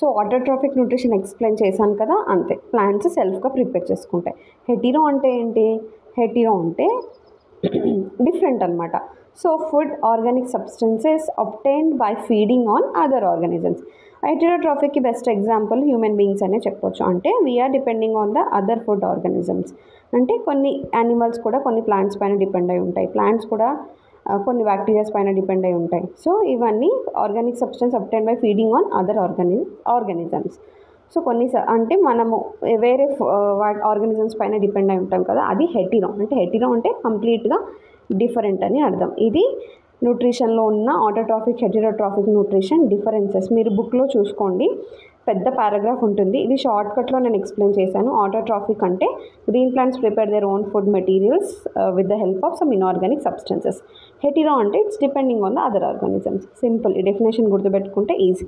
So autotrophic nutrition explain చేశాను కదా, అంతే. ప్లాంట్స్ సెల్ఫ్గా ప్రిపేర్ చేసుకుంటాయి. హెటీరో అంటే ఏంటి? హెటీరో అంటే డిఫరెంట్ అనమాట. So food organic substances obtained by feeding on other organisms. హెటీరోట్రాఫిక్కి బెస్ట్ ఎగ్జాంపుల్ హ్యూమన్ బీయింగ్స్ అనే చెప్పొచ్చు. అంటే we are depending on the other food organisms. అంటే కొన్ని యానిమల్స్ కూడా కొన్ని ప్లాంట్స్ పైన డిపెండ్ అయి ఉంటాయి, ప్లాంట్స్ కూడా కొన్ని బ్యాక్టీరియాస్ పైన డిపెండ్ అయి ఉంటాయి. సో ఇవన్నీ organic substance obtain by feeding on other organisms. So కొన్ని అంటే మనము వేరే ఆర్గానిజమ్స్ పైన డిపెండ్ అయి ఉంటాం కదా, అది హెటీరో. అంటే హెటీరో అంటే కంప్లీట్గా డిఫరెంట్ అని అర్థం. ఇది న్యూట్రిషన్లో ఉన్న ఆటోట్రాఫిక్ హెటెరోట్రాఫిక్ న్యూట్రిషన్ డిఫరెన్సెస్ మీరు బుక్లో చూసుకోండి, పెద్ద పారాగ్రాఫ్ ఉంటుంది. ఇది షార్ట్కట్లో నేను ఎక్స్ప్లెయిన్ చేశాను. ఆటోట్రాఫిక్ అంటే green plants prepare their own food materials with the help of some inorganic substances. Hetero అంటే it's depending on the other organisms. Simple, ఈ డెఫినేషన్ గుర్తుపెట్టుకుంటే ఈజీ.